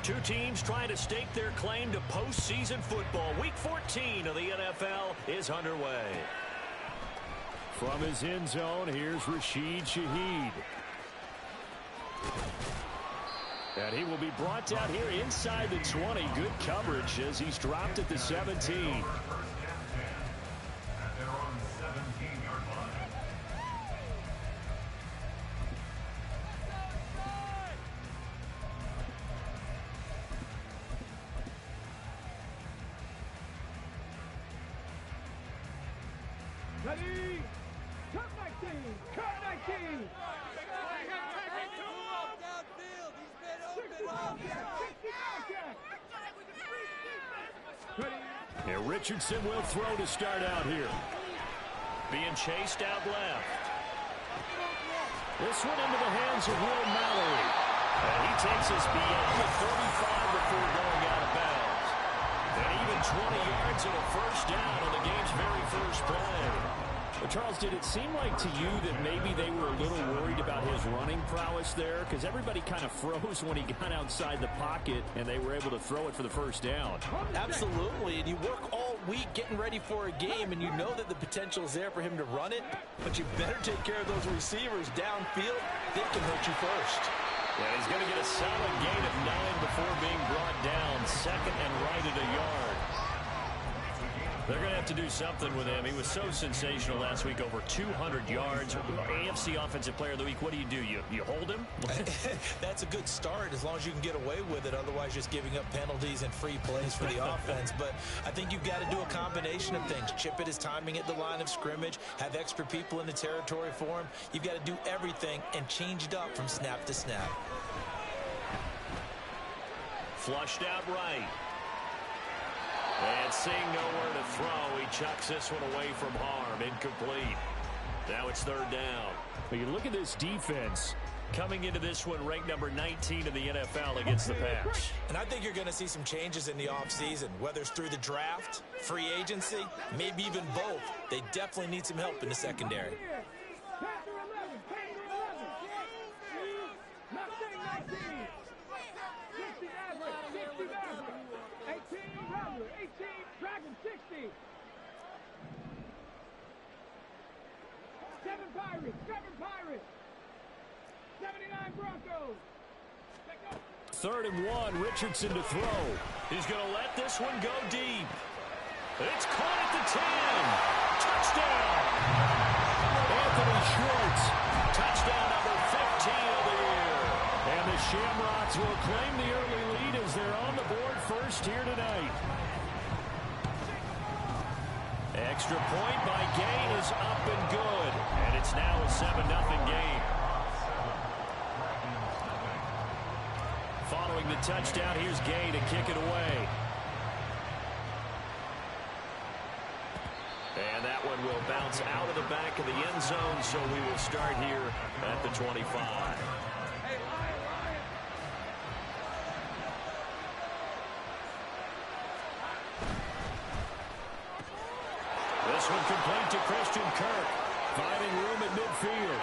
Two teams trying to stake their claim to postseason football. Week 14 of the NFL is underway. From his end zone, here's Rashid Shaheed. And he will be brought down here inside the 20. Good coverage as he's dropped at the 17. Ready? Cut 19! Cut 19! And Richardson will throw to start out here. Being chased out left. This one into the hands of Will Mallory. And he takes us beyond the 35 before going out of bounds. And even 20 yards and a first down on the game's very first play. Well, Charles, did it seem like to you that maybe they were a little worried about his running prowess there? Because everybody kind of froze when he got outside the pocket, and they were able to throw it for the first down. Absolutely, and you work all week getting ready for a game, and you know that the potential is there for him to run it, but you better take care of those receivers downfield. They can hurt you first. Yeah, he's going to get a solid gain of 9 before being brought down. Second and right at a yard. They're going to have to do something with him. He was so sensational last week, over 200 yards. AFC Offensive Player of the Week, what do? You hold him? That's a good start as long as you can get away with it. Otherwise, just giving up penalties and free plays for the offense. But I think you've got to do a combination of things. Chip it his timing at the line of scrimmage. Have extra people in the territory for him. You've got to do everything and change it up from snap to snap. Flushed out right. And seeing nowhere to throw, he chucks this one away from harm. Incomplete. Now it's third down. But you look at this defense. Coming into this one, ranked number 19 in the NFL against the pass. And I think you're going to see some changes in the offseason, whether it's through the draft, free agency, maybe even both. They definitely need some help in the secondary. Seven Pirates. 79 Broncos. Third and 1, Richardson to throw. He's going to let this one go deep. It's caught at the 10. Touchdown. Anthony Schwartz. Touchdown number 15 of the year. And the Shamrocks will claim the early lead as they're on the board first here tonight. Extra point by Gain is up and good. And it's now a 7-0 game. Following the touchdown, here's Gay to kick it away. And that one will bounce out of the back of the end zone, so we will start here at the 25. This one complete to Christian Kirk. Finding room at midfield.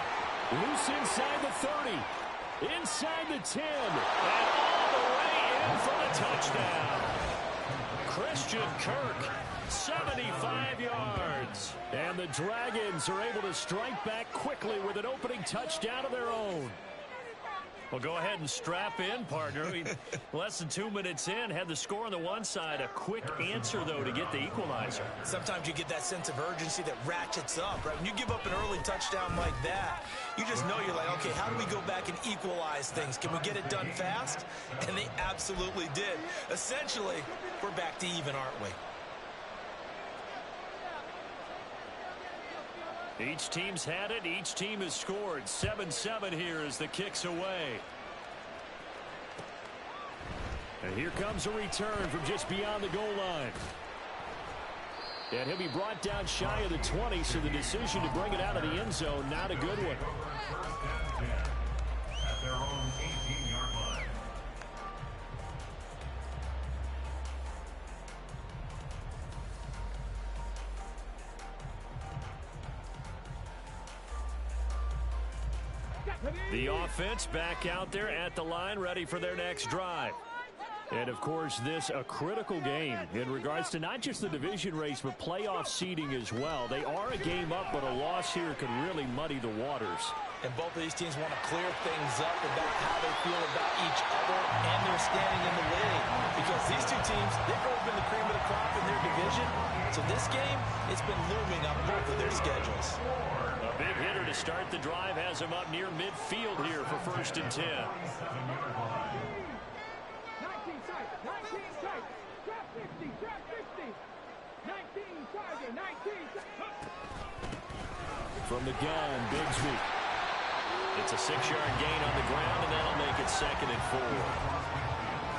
Loose inside the 30. Inside the 10. And all the way in for the touchdown. Christian Kirk, 75 yards. And the Dragons are able to strike back quickly with an opening touchdown of their own. Well, go ahead and strap in, partner. Less than 2 minutes in, had the score on the one side. A quick answer, though, to get the equalizer. Sometimes you get that sense of urgency that ratchets up, right? When you give up an early touchdown like that, you just know you're like, okay, how do we go back and equalize things? Can we get it done fast? And they absolutely did. Essentially, we're back to even, aren't we? Each team's had it. Each team has scored. 7-7 here as the kick's away. And here comes a return from just beyond the goal line. And he'll be brought down shy of the 20, so the decision to bring it out of the end zone, not a good one. At their own 18-yard line. The offense back out there at the line, ready for their next drive. And, of course, this a critical game in regards to not just the division race, but playoff seeding as well. They are a game up, but a loss here could really muddy the waters. And both of these teams want to clear things up about how they feel about each other and their standing in the league. Because these two teams, they've always been the cream of the crop in their division. So this game, it's been looming on both of their schedules. A big hitter to start the drive has him up near midfield here for 1st and 10. 19 tight, 19 tight. Drop 50, drop 50. 19 tight, 19 tight. From the gun, Bigsby. It's a 6-yard gain on the ground, and that'll make it 2nd and 4.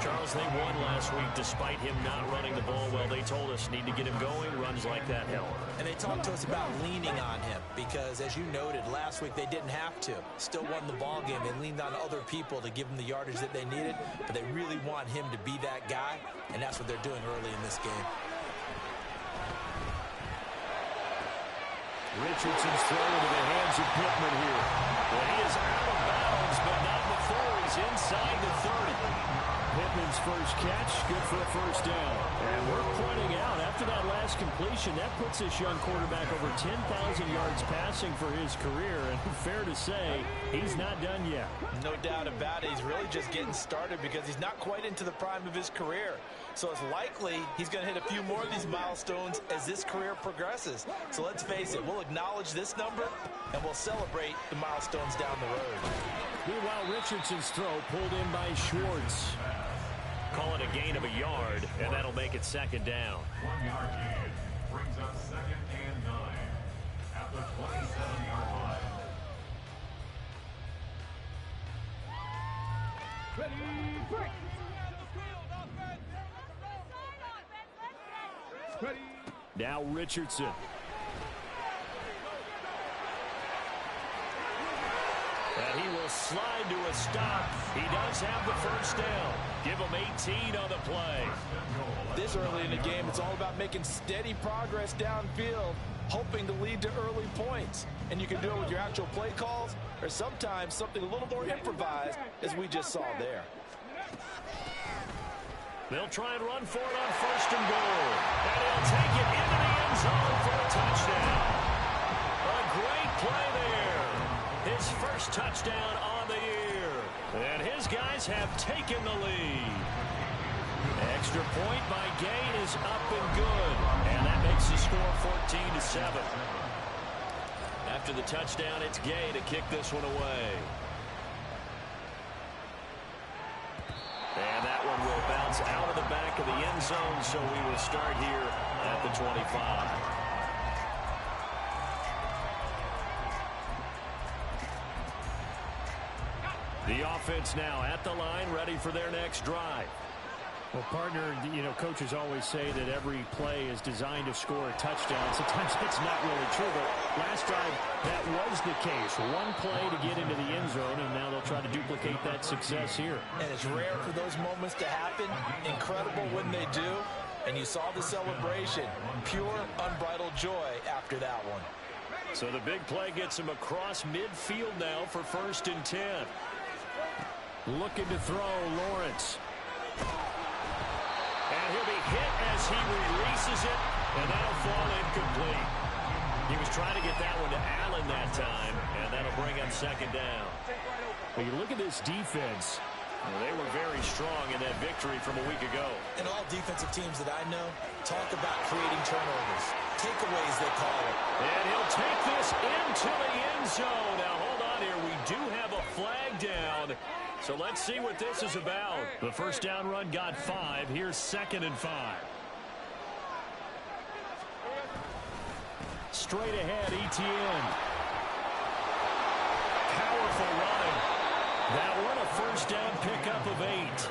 Charles, they won last week despite him not running the ball well. They told us need to get him going. Runs like that help. And they talked to us about leaning on him because, as you noted, last week they didn't have to. Still won the ball game. They leaned on other people to give them the yardage that they needed, but they really want him to be that guy, and that's what they're doing early in this game. Richardson's throw into the hands of Pittman here. Well, he is out of bounds, but not before he's inside the 30. Pittman's first catch, good for a 1st down. And we're pointing out, after that last completion, that puts this young quarterback over 10,000 yards passing for his career. And fair to say, he's not done yet. No doubt about it. He's really just getting started because he's not quite into the prime of his career. So it's likely he's going to hit a few more of these milestones as this career progresses. So let's face it, we'll acknowledge this number and we'll celebrate the milestones down the road. Meanwhile, Richardson's throw pulled in by Schwartz. Call it a gain of a yard, and that'll make it 2nd down. 1-yard gain brings up 2nd and 9 at the 27-yard line. Ready, break. Ready. Now Richardson. And he will slide to a stop. He does have the 1st down. Give him 18 on the play. This early in the game, it's all about making steady progress downfield, hoping to lead to early points. And you can do it with your actual play calls or sometimes something a little more improvised, as we just saw there. They'll try and run for it on 1st and goal. And he'll take it into the end zone for a touchdown. A great play there. His first touchdown on the year. And his guys have taken the lead. Extra point by Gay is up and good. And that makes the score 14-7. After the touchdown, it's Gay to kick this one away. And that one will bounce out of the back of the end zone, so we will start here at the 25. The offense now at the line, ready for their next drive. Well, partner, coaches always say that every play is designed to score a touchdown. Sometimes it's not really true, but last drive, that was the case. One play to get into the end zone, and now they'll try to duplicate that success here. And it's rare for those moments to happen. Incredible when they do. And you saw the celebration. Pure, unbridled joy after that one. So the big play gets him across midfield now for 1st and 10. Looking to throw, Lawrence. And he'll be hit as he releases it, and that'll fall incomplete. He was trying to get that one to Allen that time, and that'll bring up 2nd down. Well, you look at this defense. Well, they were very strong in that victory from a week ago. And all defensive teams that I know talk about creating turnovers. Takeaways, they call it. And he'll take this into the end zone. Now, hold on here. We do have a flag down. So let's see what this is about. The 1st down run got 5. Here's 2nd and 5. Straight ahead, Etienne. Powerful running. That one a 1st down pickup of 8.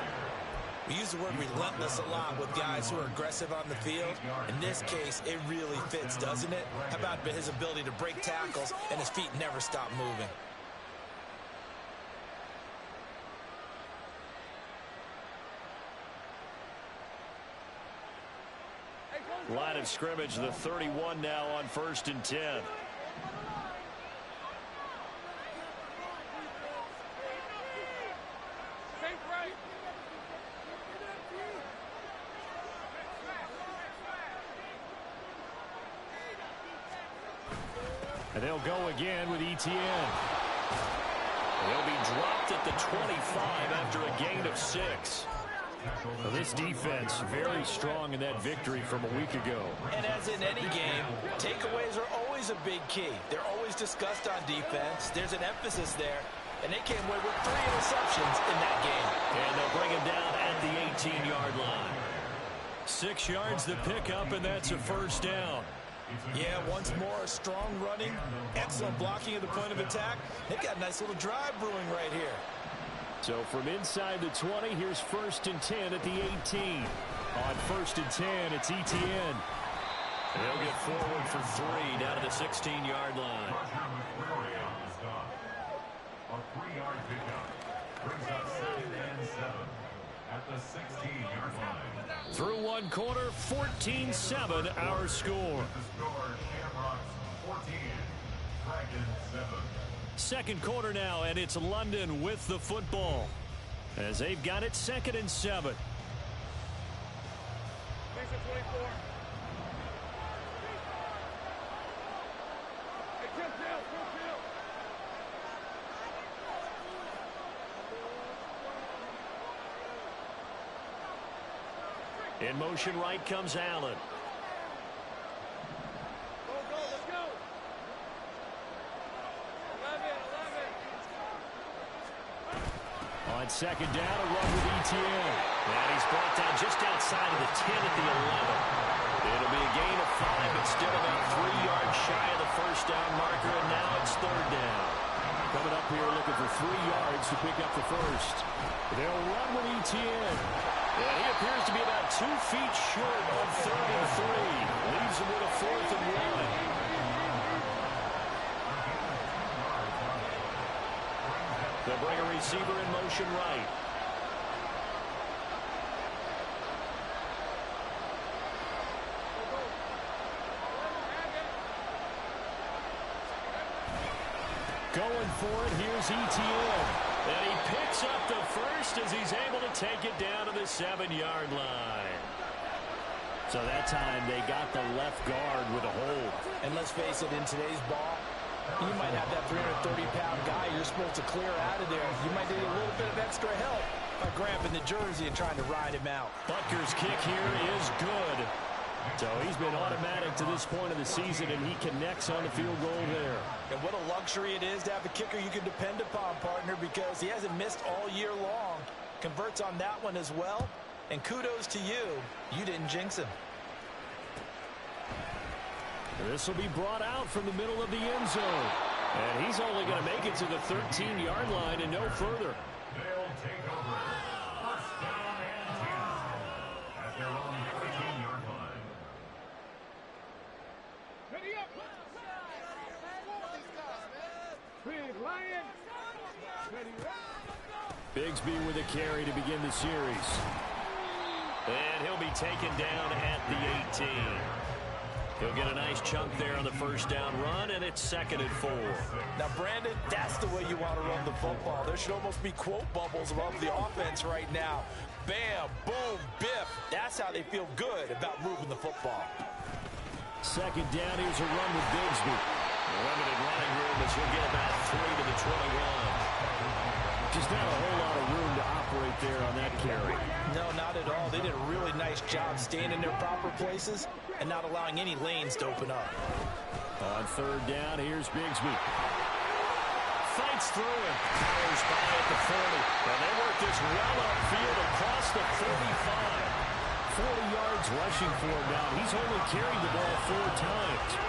We use the word relentless a lot with guys who are aggressive on the field. In this case, it really fits, doesn't it? How about his ability to break tackles and his feet never stop moving? Line of scrimmage, the 31 now on 1st and 10. And they'll go again with ETN. They'll be dropped at the 25 after a gain of 6. Well, this defense very strong in that victory from a week ago. And as in any game, takeaways are always a big key. They're always discussed on defense. There's an emphasis there. And they came away with 3 interceptions in that game. And they'll bring him down at the 18-yard line. 6 yards to pick up, and that's a first down. Yeah, once more, strong running, excellent blocking at the point of attack. They've got a nice little drive brewing right here. So from inside the 20, here's 1st and 10 at the 18. On 1st and 10, it's ETN. They'll get forward for 3 down to the 16-yard line. A 3-yard pickup brings up 2nd and 7 at the 16-yard line. Through one quarter, 14-7 our score. The score, Shamrocks 14, Dragons 7. Second quarter now, and it's London with the football as they've got it 2nd and 7. In motion right comes Allen. On 2nd down, a run with ETN. And he's brought down just outside of the 10 at the 11. It'll be a gain of 5, but still about 3 yards shy of the first down marker, and now it's 3rd down. Coming up here looking for 3 yards to pick up the first. They'll run with ETN. And he appears to be about 2 feet short on 3rd and 3. Leaves him with a 4th and 1. They'll bring a receiver in motion right. Going for it, here's ETN. And he picks up the first as he's able to take it down to the 7-yard line. So that time they got the left guard with a hold. And let's face it, in today's ball, you might have that 330-pound guy you're supposed to clear out of there. You might need a little bit of extra help by grabbing the jersey and trying to ride him out. Butker's kick here is good. So he's been automatic to this point of the season, and he connects on the field goal there. And what a luxury it is to have a kicker you can depend upon, partner, because he hasn't missed all year long. Converts on that one as well. And kudos to you. You didn't jinx him. This will be brought out from the middle of the end zone. And he's only going to make it to the 13-yard line and no further. They'll take over. First down and 10 at their own 13-yard line. Ready up. Big Lion. Ready up. Bigsby with a carry to begin the series. And he'll be taken down at the 18. He'll get a nice chunk there on the first down run, and it's 2nd and 4. Now, Brandon, that's the way you want to run the football. There should almost be quote bubbles above the offense right now. Bam, boom, biff. That's how they feel good about moving the football. 2nd down, here's a run with Bigsby. Limited running room as he'll get about 3 to the 21. Just not a whole lot of room to operate there on that carry. No, not at all. They did a really nice job staying in their proper places and not allowing any lanes to open up. On 3rd down, here's Bigsby. Fights through it. Powers by at the 40. And they work this well upfield across the 45. 40 yards rushing for him now. He's only carried the ball 4 times.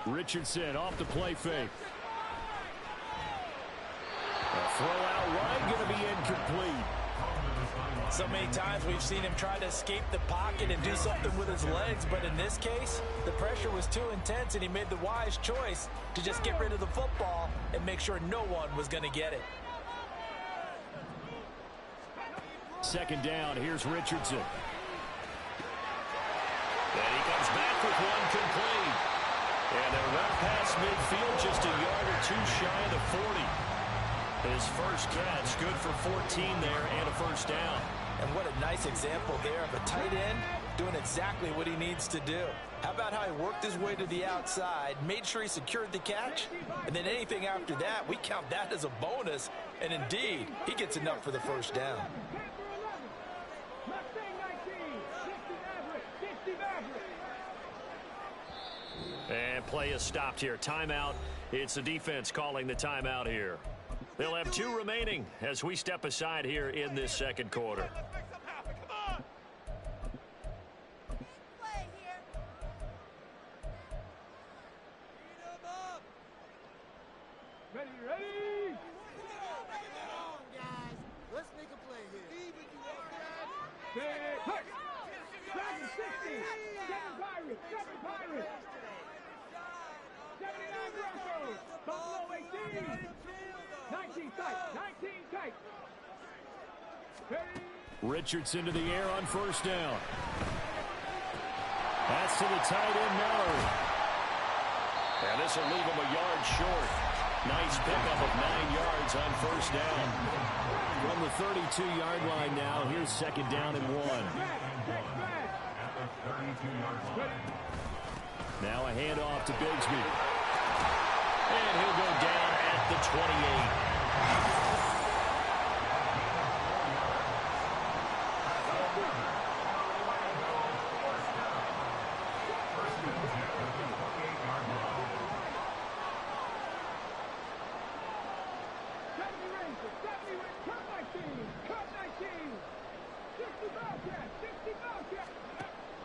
Richardson off the play fake. A throw out wide, going to be incomplete. So many times we've seen him try to escape the pocket and do something with his legs, but in this case, the pressure was too intense and he made the wise choice to just get rid of the football and make sure no one was going to get it. 2nd down, here's Richardson. And he comes back with one complete. And they're well past midfield, just a yard or 2 shy of the 40. His first catch, good for 14 there and a first down. And what a nice example there of a tight end doing exactly what he needs to do. How about how he worked his way to the outside, made sure he secured the catch, and then anything after that, we count that as a bonus. And indeed, he gets enough for the first down. And play is stopped here. Timeout. It's the defense calling the timeout here. They'll have 2 remaining as we step aside here in this second quarter. Ready? Let's make a play here. Dragon 60. 7 Pirates. 79 Broncos. Buffalo 18. 19 tight. Richardson to the air on first down. That's to the tight end, Mallory. And this will leave him a yard short. Nice pickup of 9 yards on first down. From the 32-yard line now, here's second down and 1. Now a handoff to Bigsby. And he'll go down at the 28.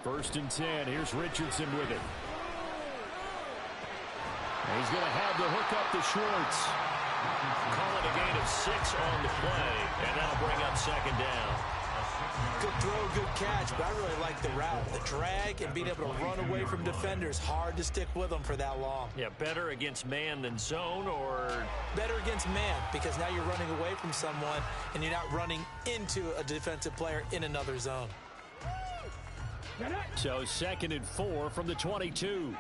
First and 10. Here's Richardson with it. And he's going to have to hook up to Schwartz. Call it a gain of 6 on the play, and that'll bring up second down. Good throw, good catch, but I really like the route. The drag and being able to run away from defenders. Hard to stick with them for that long. Yeah, better against man than zone, or better against man, because now you're running away from someone and you're not running into a defensive player in another zone. So second and 4 from the 22.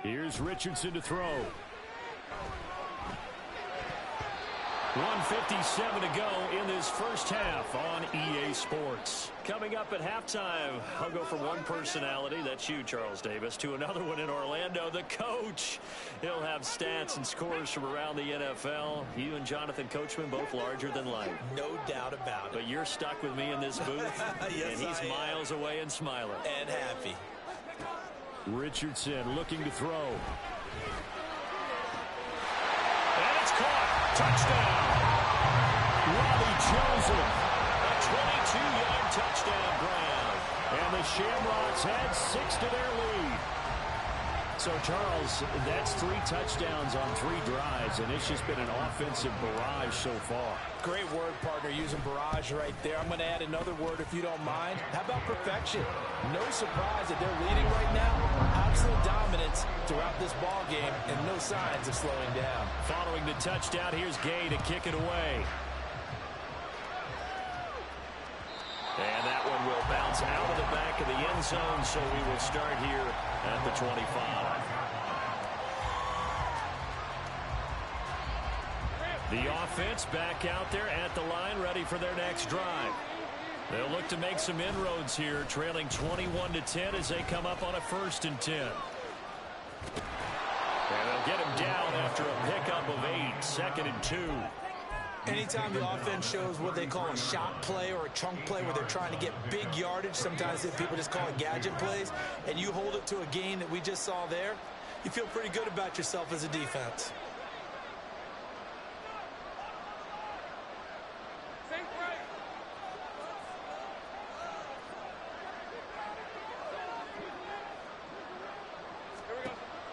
Here's Richardson to throw. 1:57 to go in this first half on EA Sports. Coming up at halftime, I'll go from one personality, that's you, Charles Davis, to another one in Orlando, the coach. He'll have stats and scores from around the NFL. You and Jonathan Coachman both larger than life. No doubt about it. But you're stuck with me in this booth, yes, and he's miles away and smiling. And happy. Richardson looking to throw. And it's caught. Touchdown. Robbie Joseph. A 22-yard touchdown grab. And the Shamrocks had 6 to their lead. So, Charles, that's 3 touchdowns on 3 drives, and it's just been an offensive barrage so far. Great word, partner, using barrage right there. I'm going to add another word if you don't mind. How about perfection? No surprise that they're leading right now. Absolute dominance throughout this ball game and no signs of slowing down. Following the touchdown, here's Gay to kick it away. And that one will bounce out of the back of the end zone, so we will start here at the 25. The offense back out there at the line, ready for their next drive. They'll look to make some inroads here, trailing 21-10 as they come up on a 1st and 10. And they'll get him down after a pickup of 8, 2nd and 2. Anytime the offense shows what they call a shot play or a chunk play where they're trying to get big yardage, sometimes people just call it gadget plays, and you hold it to a gain that we just saw there, you feel pretty good about yourself as a defense.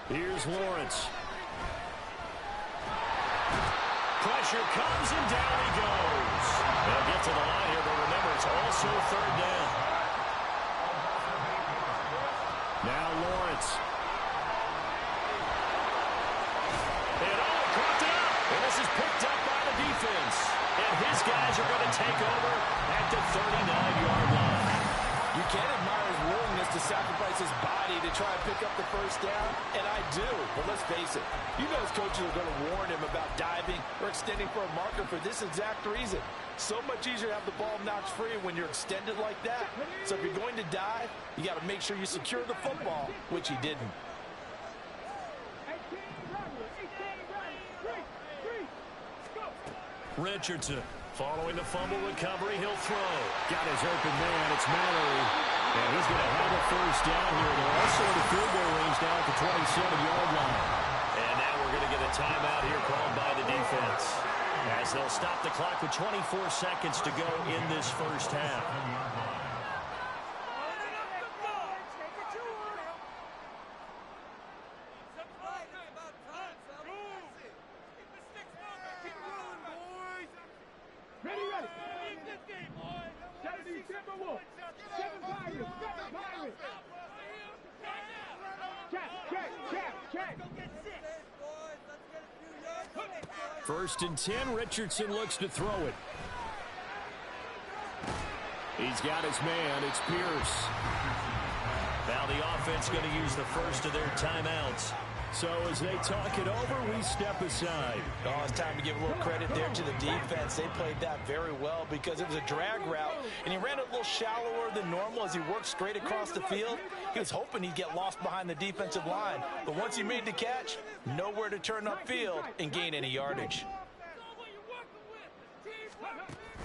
Here's Lawrence. Pressure comes, and down he goes. They'll get to the line here, but remember, it's also 3rd down. Now Lawrence. And caught it up. And this is picked up by the defense. And his guys are going to take over at the 39-yard line. You can't admire his willingness to sacrifice his body to try and pick up the first down, and I do. But let's face it, you know his coaches are going to warn him about diving or extending for a marker for this exact reason. So much easier to have the ball knocked free when you're extended like that. So if you're going to dive, you got to make sure you secure the football, which he didn't. Richardson following the fumble recovery. He'll throw. Got his open man. It's Mallory. And he's going to have a first down here. They're also in the field goal range now at the 27-yard line. And now we're going to get a timeout here called by the defense, as they'll stop the clock with 24 seconds to go in this first half. First and 10, Richardson looks to throw it. He's got his man, it's Pierce. Now the offense going to use the first of their timeouts. So as they talk it over, we step aside. Oh, it's time to give a little credit there to the defense. They played that very well because it was a drag route, and he ran it a little shallower than normal as he worked straight across the field. He was hoping he'd get lost behind the defensive line, but once he made the catch, nowhere to turn upfield and gain any yardage.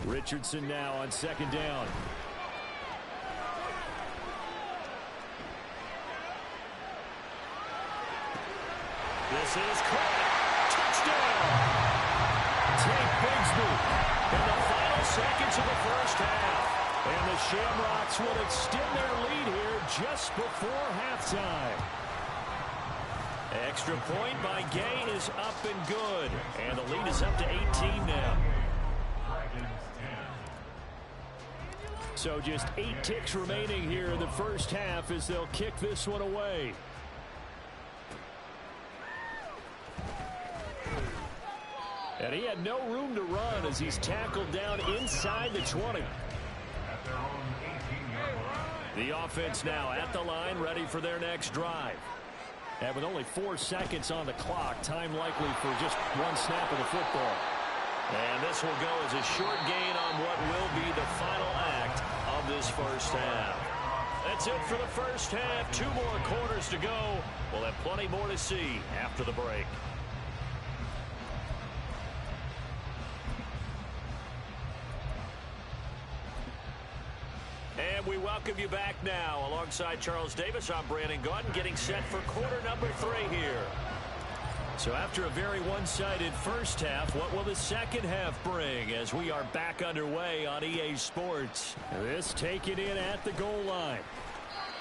Richardson now on second down. This is caught. Touchdown. Tank Bigsby. In the final seconds of the first half. And the Shamrocks will extend their lead here just before halftime. Extra point by Gay is up and good. And the lead is up to 18 now. So just 8 ticks remaining here in the first half as they'll kick this one away. And he had no room to run as he's tackled down inside the 20. The offense now at the line, ready for their next drive. And with only 4 seconds on the clock, time likely for just one snap of the football. And this will go as a short gain on what will be the final act of this first half. That's it for the first half. 2 more quarters to go. We'll have plenty more to see after the break. And we welcome you back now. Alongside Charles Davis, I'm Brandon Gaudin, getting set for quarter number 3 here. So after a very one-sided first half, what will the second half bring as we are back underway on EA Sports? This taken in at the goal line.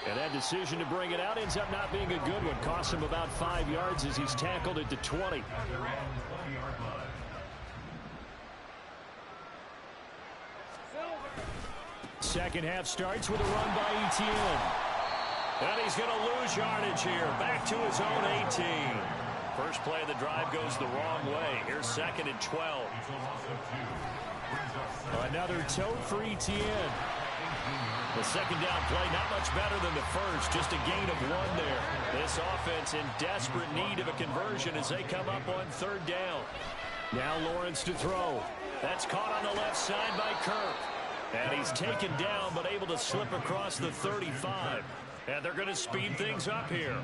And that decision to bring it out ends up not being a good one. Costs him about 5 yards as he's tackled at the 20. Second half starts with a run by Etienne. And he's going to lose yardage here. Back to his own 18. First play of the drive goes the wrong way. Here's 2nd and 12. Another tote for Etienne. The second down play not much better than the first. Just a gain of 1 there. This offense in desperate need of a conversion as they come up on 3rd down. Now Lawrence to throw. That's caught on the left side by Kirk. And he's taken down but able to slip across the 35. And they're going to speed things up here.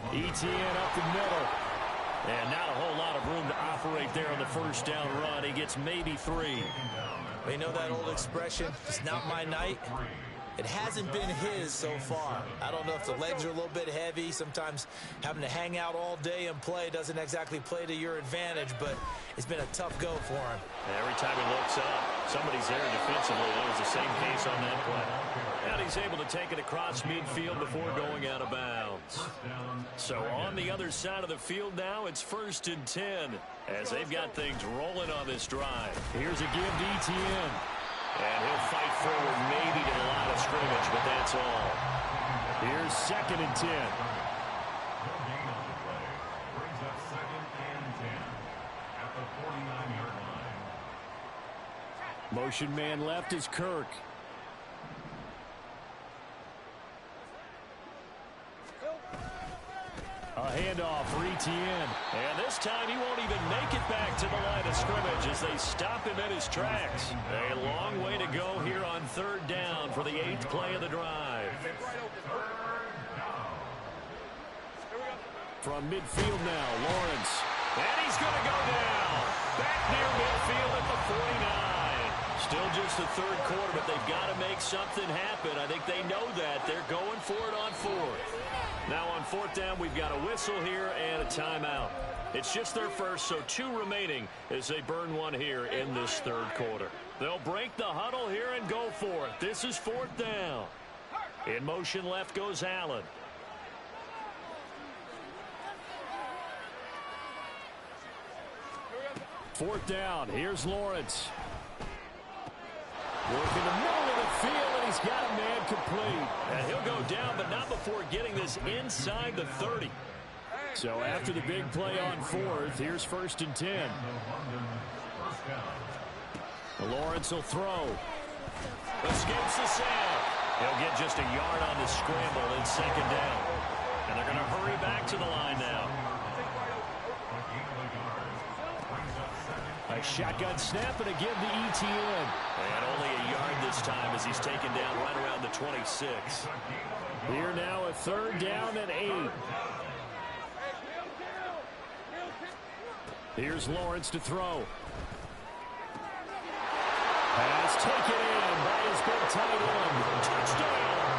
Etienne up the middle. And not a whole lot of room to operate there on the first down run. He gets maybe 3. You know that old expression, it's not my night? It hasn't been his so far. I don't know if the legs are a little bit heavy. Sometimes having to hang out all day and play doesn't exactly play to your advantage, but it's been a tough go for him. Every time he looks up, somebody's there defensively. That was the same case on that play. And he's able to take it across midfield before going out of bounds. So on the other side of the field now, it's 1st and 10 as they've got things rolling on this drive. Here's a give to Etienne. And he'll fight forward maybe to the line of scrimmage, but that's all. Here's 2nd and 10. Brings up 2nd and 10 at the 49-yard line. Motion man left is Kirk. handoff for Etienne. And this time he won't even make it back to the line of scrimmage as they stop him in his tracks. A long way to go here on third down for the 8th play of the drive. From midfield now, Lawrence. And he's going to go down. Back near midfield at the 49. Still just the third quarter, but they've got to make something happen. I think they know that. They're going for it on fourth. Now on fourth down, we've got a whistle here and a timeout. It's just their first, so 2 remaining as they burn one here in this third quarter. They'll break the huddle here and go for it. This is fourth down. In motion left goes Allen. Fourth down. Here's Lawrence. Working the middle of the field, and he's got a man complete. And he'll go down, but not before getting this inside the 30. So after the big play on fourth, here's 1st and 10. Lawrence will throw. Escapes the sack. He'll get just a yard on the scramble in second down. And they're going to hurry back to the line now. A shotgun snap and again to Etienne. And only a yard this time as he's taken down right around the 26. Here now a third down and 8. Here's Lawrence to throw. Pass taken in by his big tight end. Touchdown!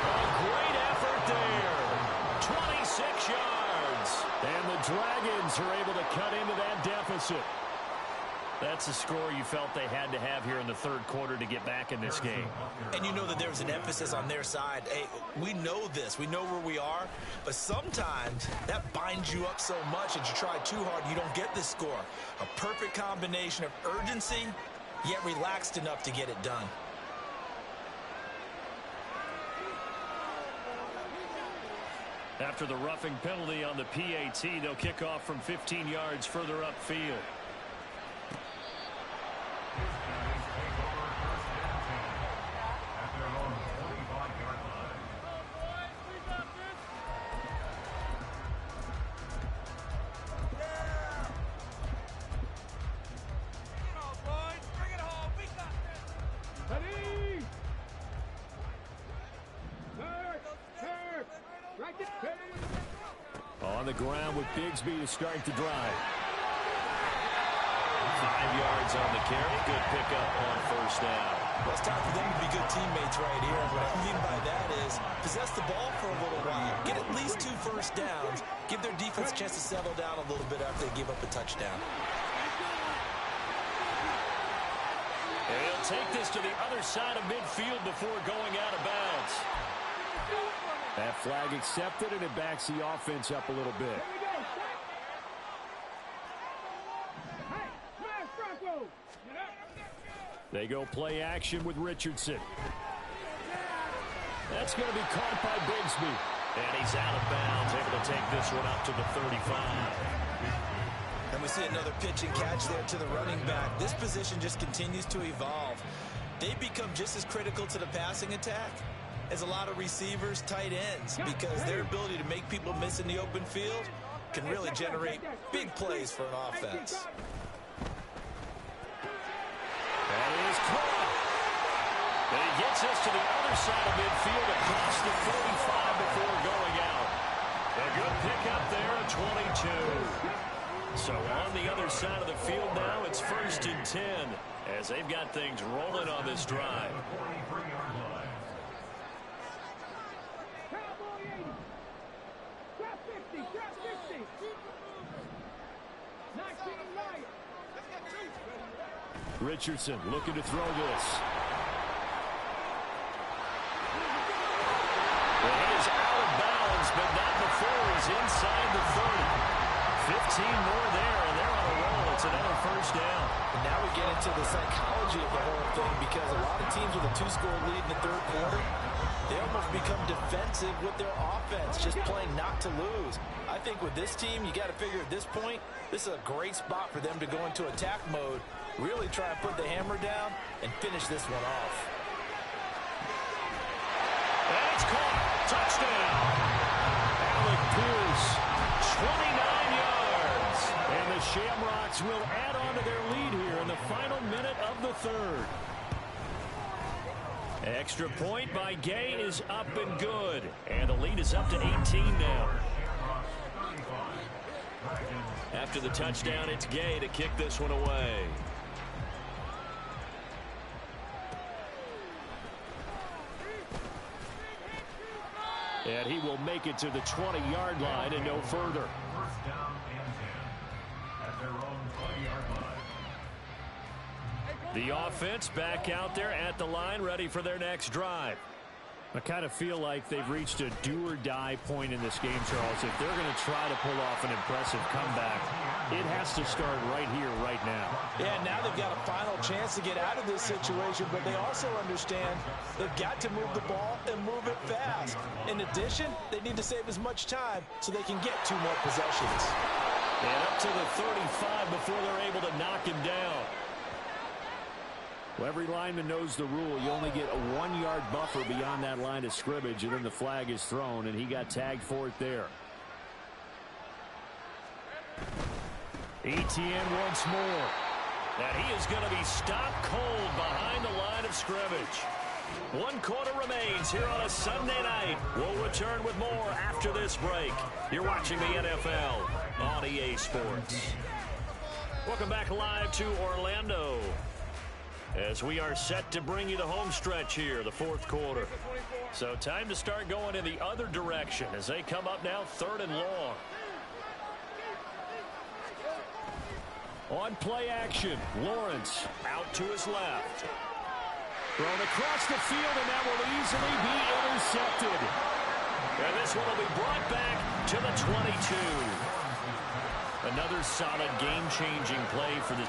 A great effort there. 26 yards. And the Dragons are able to cut into that deficit. That's a score you felt they had to have here in the third quarter to get back in this game. And you know that there's an emphasis on their side. Hey, we know this. We know where we are. But sometimes that binds you up so much that you try too hard, you don't get this score. A perfect combination of urgency, yet relaxed enough to get it done. After the roughing penalty on the PAT, they'll kick off from 15 yards further upfield. On the ground with Bigsby to start the drive. 5 yards on the carry. Good pickup on first down. Well, it's time for them to be good teammates right here. What I mean by that is possess the ball for a little while. Get at least 2 first downs. Give their defense a chance to settle down a little bit after they give up a touchdown. And he'll take this to the other side of midfield before going out of bounds. That flag accepted, and it backs the offense up a little bit. They go play action with Richardson. That's going to be caught by Bigsby. And he's out of bounds, able to take this one up to the 35. And we see another pitch and catch there to the running back. This position just continues to evolve. They become just as critical to the passing attack as a lot of receivers, tight ends, because their ability to make people miss in the open field can really generate big plays for an offense. That is caught. And he gets us to the other side of midfield across the 45 before going out. A good pickup there at 22. So on the other side of the field now, it's 1st and 10 as they've got things rolling on this drive. Richardson looking to throw this. It is out of bounds, but not before he's inside the 30. 15 more there, and they're on a roll. It's another first down. And now we get into the psychology of the whole thing, because a lot of teams with a 2-score lead in the third quarter, they almost become defensive with their offense, just playing not to lose. I think with this team, you got to figure at this point, this is a great spot for them to go into attack mode, really try and put the hammer down and finish this one off. And it's caught. Touchdown. And Alec Pierce, 29 yards. And the Shamrocks will add on to their lead here in the final minute of the third. Extra point by Gay is up and good. And the lead is up to 18 now. After the touchdown, it's Gay to kick this one away. And he will make it to the 20-yard line and no further. First down and 10 at their own 20-yard line. The offense back out there at the line, ready for their next drive. I kind of feel like they've reached a do-or-die point in this game, Charles. If they're going to try to pull off an impressive comeback, it has to start right here, right now. Yeah, now they've got a final chance to get out of this situation, but they also understand they've got to move the ball and move it fast. In addition, they need to save as much time so they can get 2 more possessions. And up to the 35 before they're able to knock him down. Well, every lineman knows the rule. You only get a 1-yard buffer beyond that line of scrimmage, and then the flag is thrown, and he got tagged for it there. Etienne once more. And he is going to be stopped cold behind the line of scrimmage. 1 quarter remains here on a Sunday night. We'll return with more after this break. You're watching the NFL on EA Sports. Welcome back live to Orlando, as we are set to bring you the home stretch here, the 4th quarter. So time to start going in the other direction as they come up now 3rd and long. On play action, Lawrence out to his left. Thrown across the field, and that will easily be intercepted. And this one will be brought back to the 22. Another solid game-changing play for the...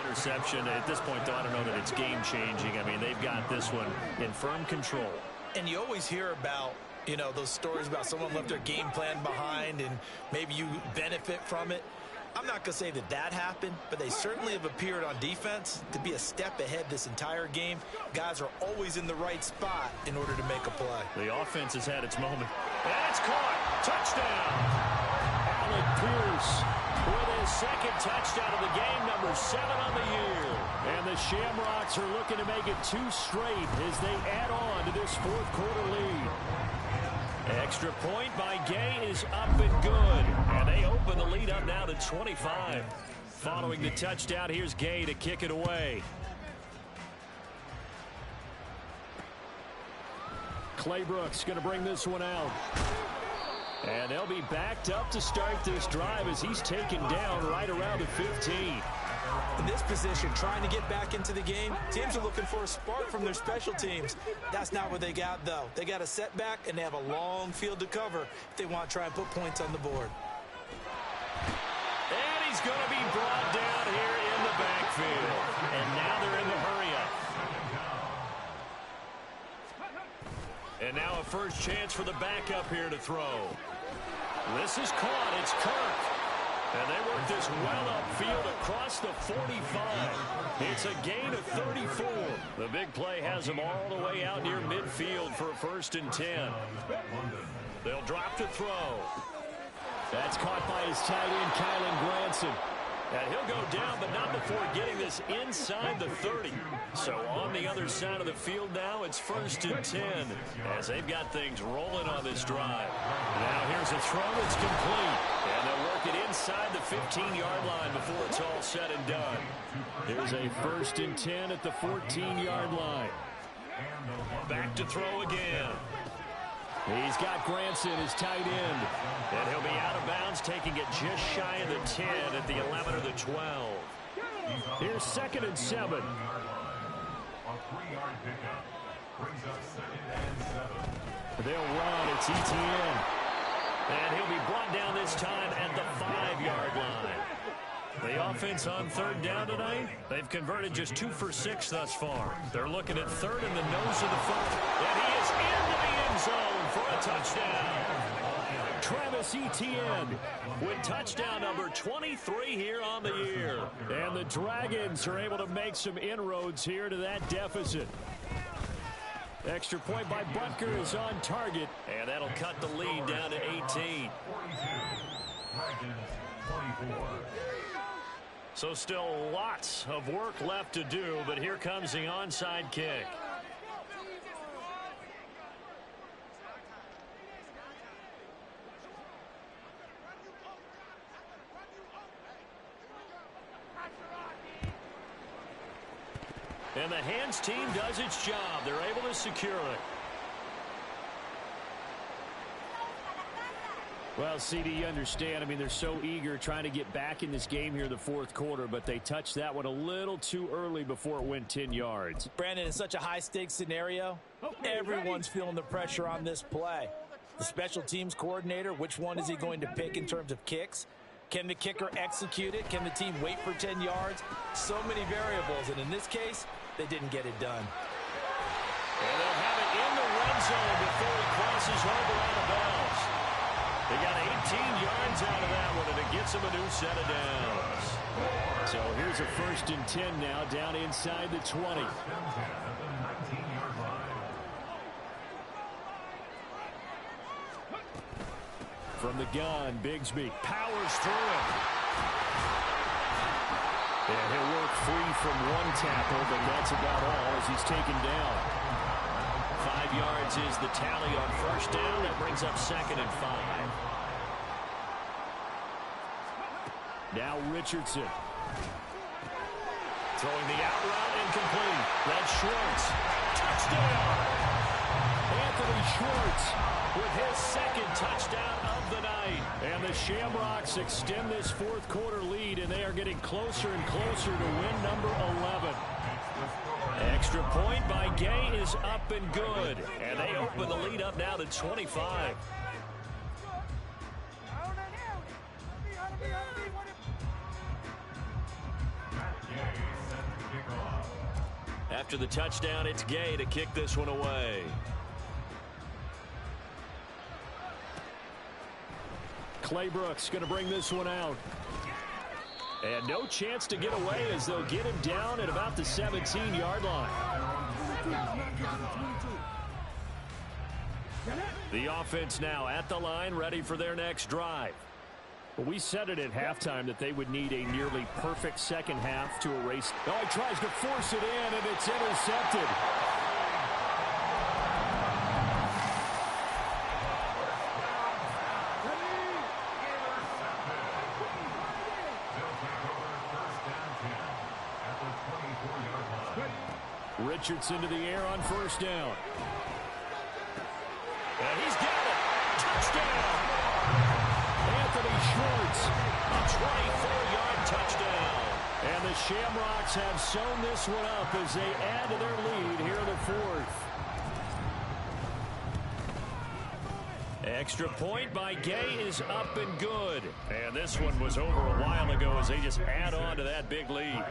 Interception. At this point, though, I don't know that it's game-changing. I mean, they've got this one in firm control. And you always hear about, you know, those stories about someone left their game plan behind and maybe you benefit from it. I'm not going to say that that happened, but they certainly have appeared on defense to be a step ahead this entire game. Guys are always in the right spot in order to make a play. The offense has had its moment. And it's caught. Touchdown. Alec Pierce with his 2nd touchdown of the game, number 7 on the year. And the Shamrocks are looking to make it 2 straight as they add on to this 4th quarter lead. Extra point by Gay is up and good. And they open the lead up now to 25. Following the touchdown, here's Gay to kick it away. Claybrooks going to bring this one out. And they'll be backed up to start this drive as he's taken down right around the 15. In this position, trying to get back into the game, teams are looking for a spark from their special teams. That's not what they got, though. They got a setback, and they have a long field to cover if they want to try and put points on the board. And he's going to be brought down here in the backfield. And now they're in the hurry-up. And now a first chance for the backup here to throw. This is caught. It's Kirk. And they work this well upfield across the 45. It's a gain of 34. The big play has them all the way out near midfield for a 1st and 10. They'll drop to throw. That's caught by his tight end, Kylan Granson. And he'll go down, but not before getting this inside the 30. So on the other side of the field now, it's 1st and 10 as they've got things rolling on this drive. Now here's a throw. It's complete. And they'll work it inside the 15-yard line before it's all said and done. Here's a 1st and 10 at the 14-yard line. Back to throw again. He's got Granson, his tight end. And he'll be out of bounds, taking it just shy of the 10 at the 11 or the 12. Here's 2nd and 7. A 3-yard pickup brings up 2nd and 7. They'll run. It's Etienne. And he'll be brought down this time at the 5-yard line. The offense on 3rd down tonight, they've converted just 2 for 6 thus far. They're looking at 3rd in the nose of the foot. And he is into the end zone for a touchdown. Travis Etienne with touchdown number 23 here on the year. And the Dragons are able to make some inroads here to that deficit. Extra point by Butker is on target. And that'll cut the lead down to 18. 42. Dragons 24. So still lots of work left to do, but here comes the onside kick. And the hands team does its job. They're able to secure it. Well, CD, you understand. I mean, they're so eager trying to get back in this game here in the fourth quarter, but they touched that one a little too early before it went 10 yards. Brandon, in such a high-stakes scenario, everyone's feeling the pressure on this play. The special teams coordinator, which one is he going to pick in terms of kicks? Can the kicker execute it? Can the team wait for 10 yards? So many variables, and in this case, they didn't get it done. And they'll have it in the red zone before he crosses over out of bounds. They got 18 yards out of that one, and it gets them a new set of downs. So here's a 1st and 10 now, down inside the 20. 19-yard line. From the gun, Bigsby powers through it. And he'll work free from one tackle, but that's about all as he's taken down. 5 yards is the tally on 1st down. That brings up 2nd and 5. Now Richardson. Throwing the out route incomplete. That's Schwartz. Touchdown! Anthony Schwartz With his 2nd touchdown of the night. And the Shamrocks extend this fourth quarter lead, and they are getting closer and closer to win number 11. Extra point by Gay is up and good. And they open the lead up now to 25. After the touchdown, it's Gay to kick this one away. Claybrooks going to bring this one out. And no chance to get away as they'll get him down at about the 17-yard line. The offense now at the line, ready for their next drive. Well, we said it at halftime that they would need a nearly perfect second half to erase. Oh, he tries to force it in, and it's intercepted. Richardson to the air on 1st down. And he's got it. Touchdown! Anthony Schwartz. A 24-yard touchdown. And the Shamrocks have sewn this one up as they add to their lead here in the 4th. Extra point by Gay is up and good. And this one was over a while ago as they just add on to that big lead.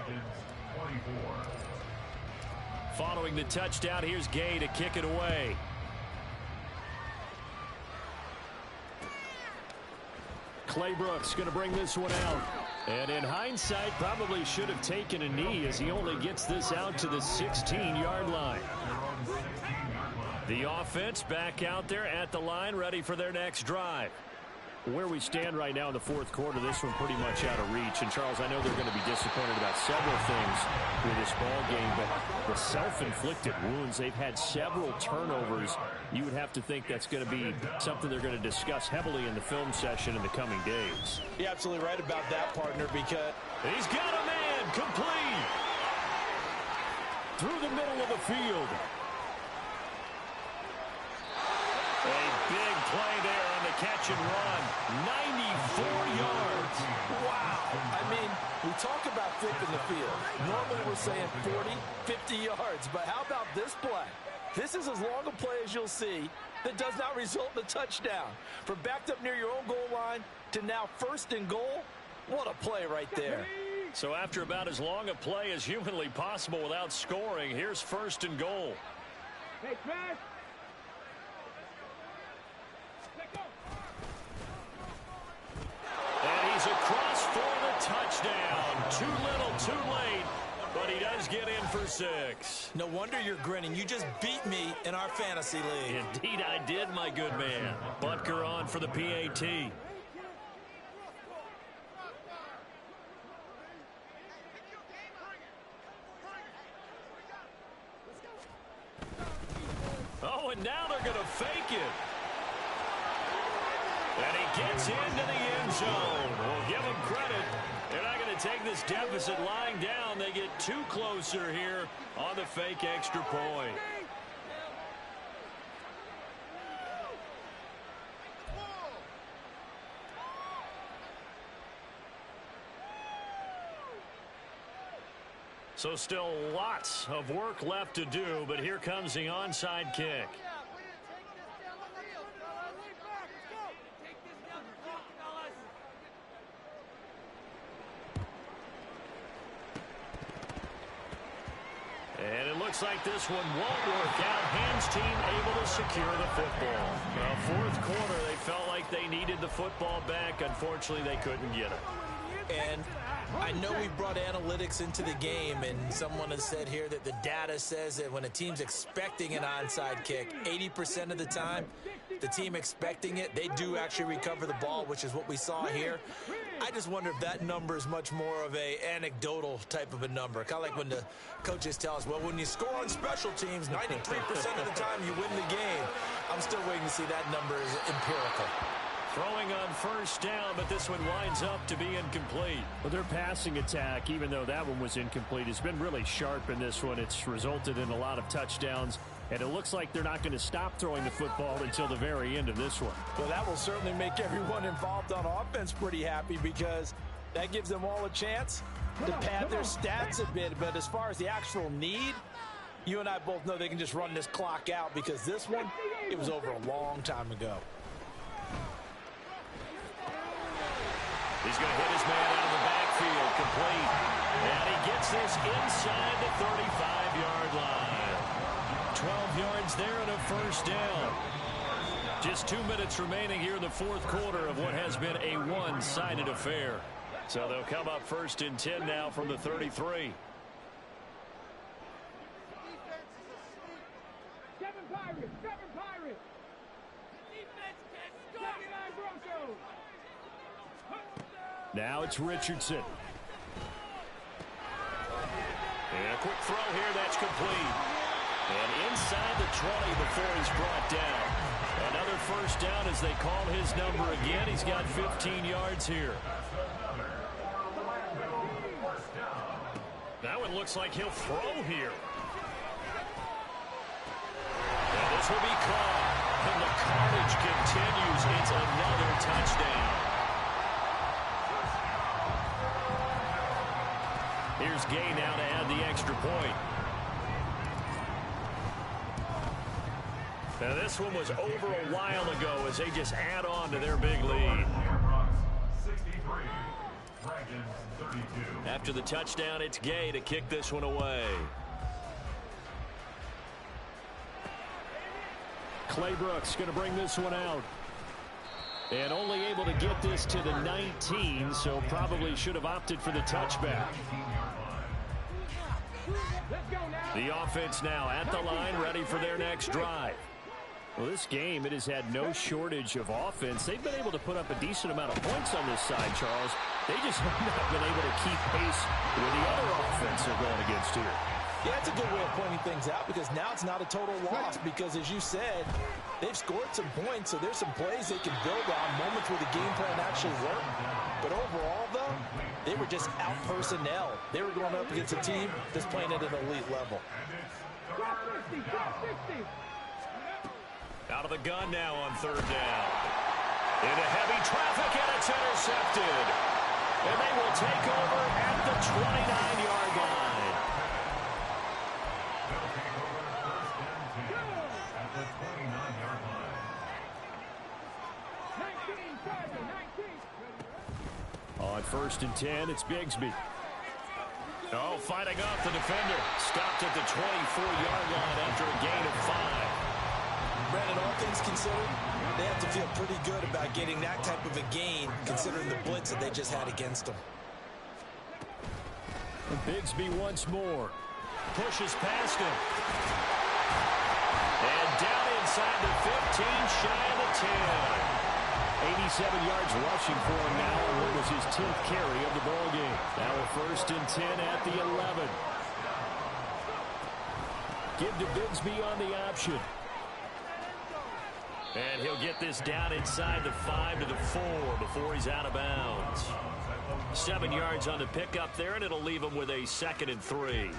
Following the touchdown, here's Gay to kick it away. Claybrooks going to bring this one out. And in hindsight, probably should have taken a knee as he only gets this out to the 16-yard line. The offense back out there at the line, ready for their next drive. Where we stand right now in the fourth quarter, this one pretty much out of reach. And, Charles, I know they're going to be disappointed about several things with this ball game, but the self-inflicted wounds, they've had several turnovers. You would have to think that's going to be something they're going to discuss heavily in the film session in the coming days. You're absolutely right about that, partner, because He's got a man complete. Through the middle of the field. A big play there on the catch and run. 94 yards. wow. I mean, we talk about flipping the field. Normally we're saying 40, 50 yards, but how about this play? This is as long a play as you'll see that does not result in a touchdown. From backed up near your own goal line to now 1st and goal, what a play right there. So after about as long a play as humanly possible without scoring, here's 1st and goal. Hey, Trash. But he does get in for 6. No wonder you're grinning. You just beat me in our fantasy league. Indeed I did, my good man. Butker on for the PAT. Oh, and now they're going to fake it. And he gets into the end zone. We'll give him credit. They're not going to take this deficit lying down. They get 2 closer here on the fake extra point. So still lots of work left to do, but here comes the onside kick. And it looks like this one won't work out. Hams team able to secure the football. Well, fourth quarter, they felt like they needed the football back. Unfortunately, they couldn't get it. And I know we brought analytics into the game, and someone has said here that the data says that when a team's expecting an onside kick, 80% of the time, the team expecting it, they do actually recover the ball, which is what we saw here. I just wonder if that number is much more of a anecdotal type of a number. Kind of like when the coaches tell us, well, when you score on special teams, 93% of the time you win the game. I'm still waiting to see that number is empirical. Throwing on first down, but this one winds up to be incomplete. Well, their passing attack, even though that one was incomplete, has been really sharp in this one. It's resulted in a lot of touchdowns, and it looks like they're not going to stop throwing the football until the very end of this one. Well, that will certainly make everyone involved on offense pretty happy, because that gives them all a chance to pad their stats a bit. But as far as the actual need, you and I both know they can just run this clock out, because this one, it was over a long time ago. He's going to hit his man out of the backfield, complete. And he gets this inside the 35-yard line. 12 yards there and a first down. Just 2 minutes remaining here in the fourth quarter of what has been a one-sided affair. So they'll come up first and 10 now from the 33. Seven Pirates. Defense can't stop. 79 Broncos. Now it's Richardson. And a quick throw here, that's complete. And inside the 20 before he's brought down. Another first down as they call his number again. He's got 15 yards here. That one looks like he'll throw here. And this will be caught. And the carnage continues. It's another touchdown. Here's Gay now to add the extra point. Now this one was over a while ago as they just add on to their big lead. 63, Dragons 32. After the touchdown, it's Gay to kick this one away. Clay Brooks going to bring this one out. And only able to get this to the 19, so probably should have opted for the touchback. The offense now at the line, ready for their next drive. Well, this game, it has had no shortage of offense. They've been able to put up a decent amount of points on this side, Charles. They just have not been able to keep pace with the other offense they're going against here. Yeah, it's a good way of pointing things out, because now it's not a total loss, because as you said, they've scored some points, so there's some plays they can build on, moments where the game plan actually worked. But overall, though, they were just out-personnel. They were going up against a team that's playing at an elite level. Out of the gun now on third down. Into heavy traffic, and it's intercepted. And they will take over at the 29-yard line. On first and 10, it's Bigsby. Oh, fighting off the defender. Stopped at the 24-yard line after a gain of 5. Brandon, all things considered, they have to feel pretty good about getting that type of a gain, considering the blitz that they just had against them. Bigsby once more. Pushes past him. And down inside the 15, shy of the 10. 87 yards rushing for him now, and what was his 10th carry of the ball game. Now a 1st and 10 at the 11. Give to Bigsby on the option. And he'll get this down inside the 5 to the 4 before he's out of bounds. 7 yards on the pickup there, and it'll leave him with a 2nd and 3.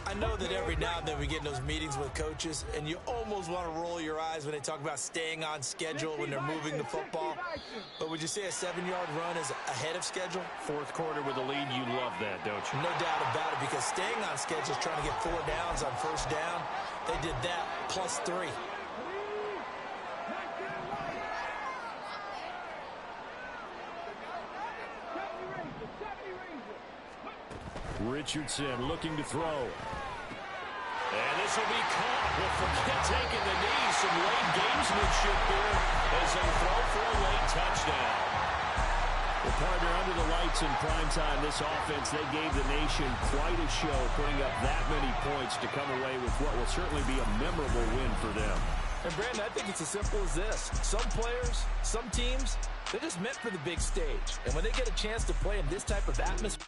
I know that every now and then we get in those meetings with coaches, and you almost want to roll your eyes when they talk about staying on schedule when they're moving the football. But would you say a 7-yard run is ahead of schedule? 4th quarter with the lead, you love that, don't you? No doubt about it, because staying on schedule is trying to get 4 downs on 1st down. They did that plus 3. Richardson looking to throw. And this will be caught. Well, forget taking the knee. Some late gamesmanship here as they throw for a late touchdown. Well, partner, under the lights in primetime, this offense, they gave the nation quite a show, putting up that many points to come away with what will certainly be a memorable win for them. And, Brandon, I think it's as simple as this. Some players, some teams, they're just meant for the big stage. And when they get a chance to play in this type of atmosphere,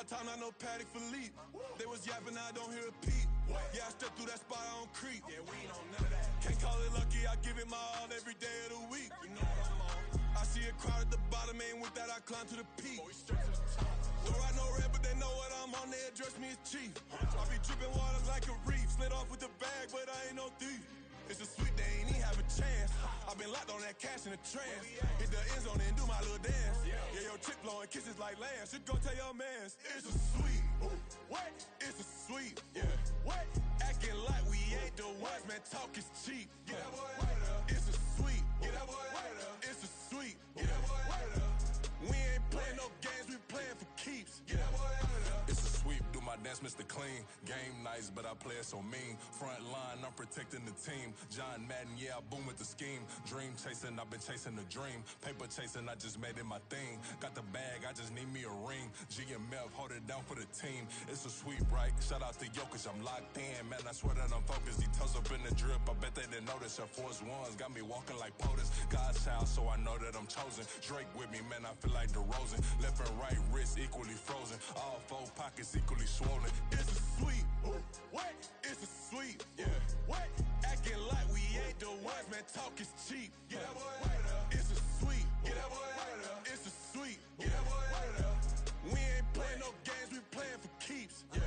time, I know Paddock for leap. They was yapping, I don't hear a peep. Yeah, I stepped through that spot, I don't creep. Yeah, we ain't on none of that. Can't call it lucky, I give it my all every day of the week. You know what I'm on. I see a crowd at the bottom, and with that I climb to the peak. Don't ride no red, but they know what I'm on, they address me as chief. I be dripping water like a reef. Slid off with the bag, but I ain't no thief. It's a sweet, they ain't even have a chance. I've been locked on that cash in a trance. Hit the end zone and do my little dance. Yeah, your chick blowing kisses like lambs. You go tell your mans. It's a sweet. What? It's a sweet. Yeah. What? Acting like we ain't the ones, man. Talk is cheap. Get that boy out of there. It's a sweet. Get that boy out of there. It's a sweet. Get that boy out of there. We ain't playing no games, we playing for keeps. Get that boy out of there. It's a sweep, do my dance, Mr. Clean. Game nice, but I play it so mean. Front line, I'm protecting the team. John Madden, yeah, I boom with the scheme. Dream chasing, I've been chasing the dream. Paper chasing, I just made it my thing. Got the bag, I just need me a ring. GMF, hold it down for the team. It's a sweep, right? Shout out to Jokic, I'm locked in. Man, I swear that I'm focused. These toes up in the drip, I bet they didn't notice. Air Force Ones got me walking like POTUS. God's child, so I know that I'm chosen. Drake with me, man, I feel like DeRozan. Left and right wrist equally frozen. All four pockets equally swollen. It's a sweep. What? It's a sweep. Yeah. What? Acting like we ain't the ones, man. Talk is cheap. Get that boy out of there. It's a sweep. Get that boy out of there. It's a sweep. Get that boy out of there. We ain't playing no games, we playing for keeps. Yeah.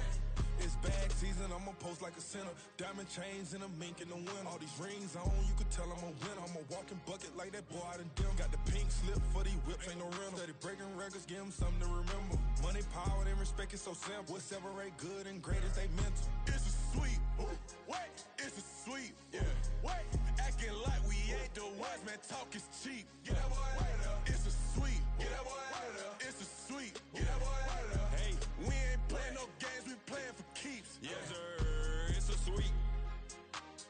It's bag season, I'ma post like a center. Diamond chains and a mink in the wind. All these rings on, you could tell I'm a winner. I'm a walking bucket like that boy out in Denver. Got the pink slip for these whips, ain't no rental. Steady breaking records, give them something to remember. Money, power, and respect is so simple. What separate good and great is they mental. It's a sweep. What? It's a sweep. Yeah. What? Acting like we ain't the ones, man. Talk is cheap. Get that boy out of there. It's a sweep. Get that boy out of there. It's a sweep. Get that boy out of there. Hey, we ain't playing no games, we playing for keeps. Yes, sir. It's a sweep.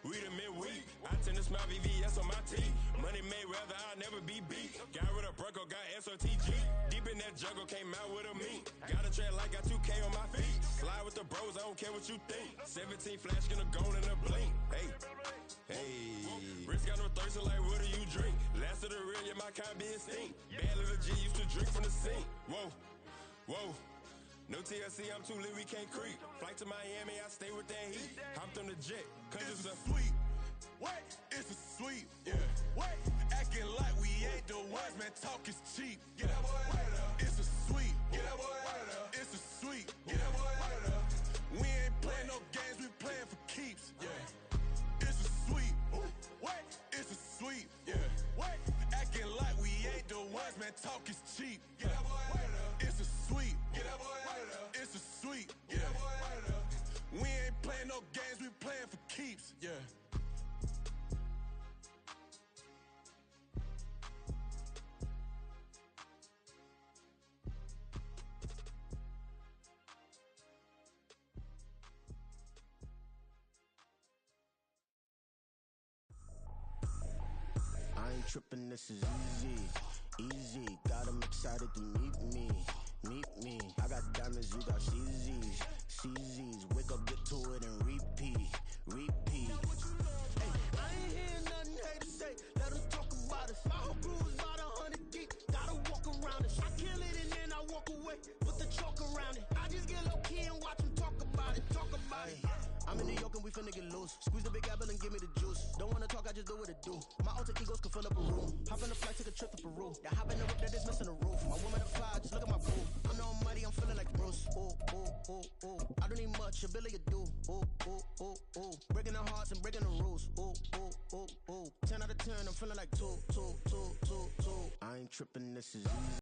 We the midweek. I tend to smile VVS on my teeth. Money made rather I'll never be beat. Got rid of Bronco, got SOTG. Deep in that jungle, came out with a meat. Got a tread like got 2K on my feet. Slide with the bros, I don't care what you think. 17 flash, gonna go in a blink. Hey, hey. Wrist got no thirsting like what do you drink? Last of the real, yeah, my kind be extinct. Bad little G used to drink from the sink. Whoa, whoa. No TLC, I'm too lit, we can't creep. Flight to Miami, I stay with that heat. Hopped on the jet, cause it's a sweep. What? It's a sweep. Yeah. What? Acting like we ain't the ones, man. Talk is cheap. Get that boy out of there. It's a sweep. Get that boy out of there. It's a sweep. Get that boy out of there. We ain't playing no games, we playing for keeps. Yeah. It's a sweep. What? It's a sweep. Yeah. What? Acting like we ain't the ones, man. Talk is cheap. Get that boy out of there. It's a sweep. Get that boy out of there. It's a sweep. Get that boy out of there. We ain't playing no games, we playing for keeps. Yeah. I ain't tripping, this is easy, easy. Got 'em excited to meet me, meet me. I got diamonds, you got CZs, CZs. Wake up, get to it and repeat, repeat. Hey, I ain't hearing nothing hate to say. Let us talk about us. My whole crew is about 100 deep. Gotta walk around it. I kill it and then I walk away. Put the chalk around it. I just get low key and watch them talk about it. Talk about it. I'm in New York and we finna get loose. Squeeze the big apple and give me the juice. Don't wanna talk, I just do what it do. My alter egos can fill up a room. Hop in the flight, take a trip to Peru. The hop in the whip that is missing the roof. My woman fly, just look at my boo. I'm the almighty, I'm feeling like Bruce. Ooh, ooh, ooh, ooh. I don't need much, ability to do. Ooh, ooh, ooh, ooh. Breaking the hearts and breaking the rules. Ooh, ooh, ooh, ooh. 10 out of 10, I'm feeling like 2, 2, 2, 2, 2. I ain't tripping, this is easy.